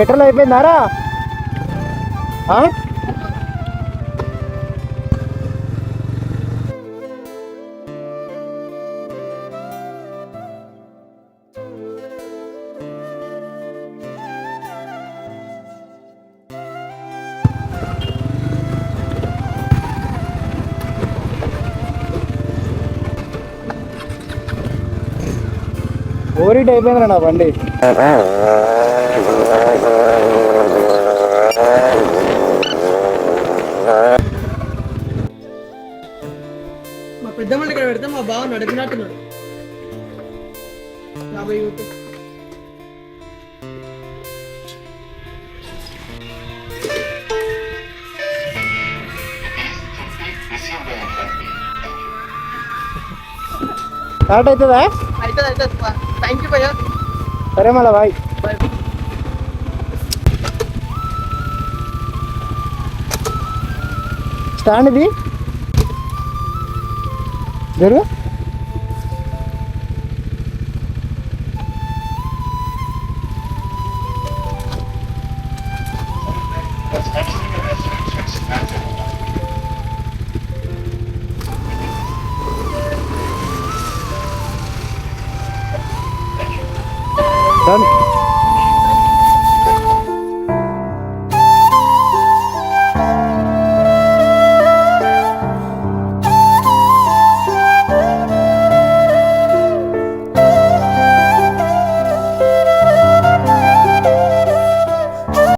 Petrol అయిపోయిందారా? ఓరిట్ అయిపోయిందిరా నా బండి. మా పెద్దమ్మ ఇక్కడ పెడితే మా బావ నడిపినట్టున్నాడు. 50 యూత్ స్టార్ట్ అవుతుందా? అవుతుంది. థ్యాంక్ యూ భయ్యా. సరే మళ్ళా బాయ్. స్టాండ్ ఇది జరు. Done.